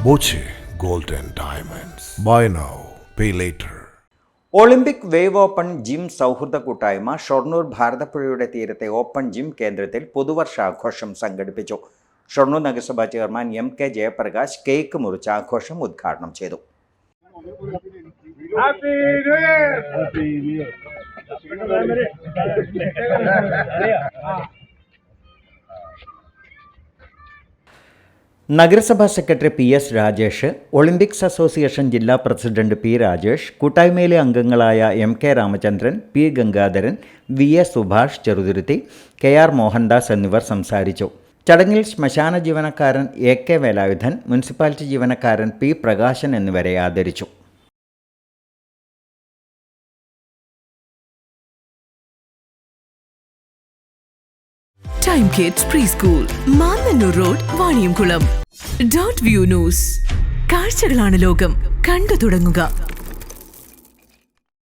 Boche Gold and Diamonds. Buy now, pay later. Olympic wave open gym സൗഹൃദ കൂട്ടായ്മ ഷൊർണൂർ ഭാരതപ്പുഴയുടെ തീരത്തെ ഓപ്പൺ ജിം കേന്ദ്രത്തിൽ പുതുവർഷാഘോഷം സംഘടിപ്പിച്ചു. ഷൊർണൂർ നഗരസഭാ ചെയർമാൻ MK ജയപ്രകാശ് കേക്ക് മുറിച്ച് ആഘോഷം ഉദ്ഘാടനം ചെയ്തു. നഗരസഭാ secretary PS Rajesh, Olympics association ജില്ലാ പ്രസിഡന്റ് P രാജേഷ്, കൂട്ടായ്മയിലെ അംഗങ്ങളായ MK Ramachandran, P Gangadharan, VA Subhash Cheruthuruthy, KR Mohandas എന്നിവർ സംസാരിച്ചു. ചടങ്ങിൽ ശ്മശാന ജീവനക്കാരൻ AK വേലായുധൻ, മുനിസിപ്പാലിറ്റി ജീവനക്കാരൻ P പ്രകാശൻ എന്നിവരെ ആദരിച്ചു. Time Kids Preschool, Mannannur road, Vaniyamkulam. .view news. കാഴ്ചകളാണ് ലോകം, കണ്ടു തുടങ്ങുക.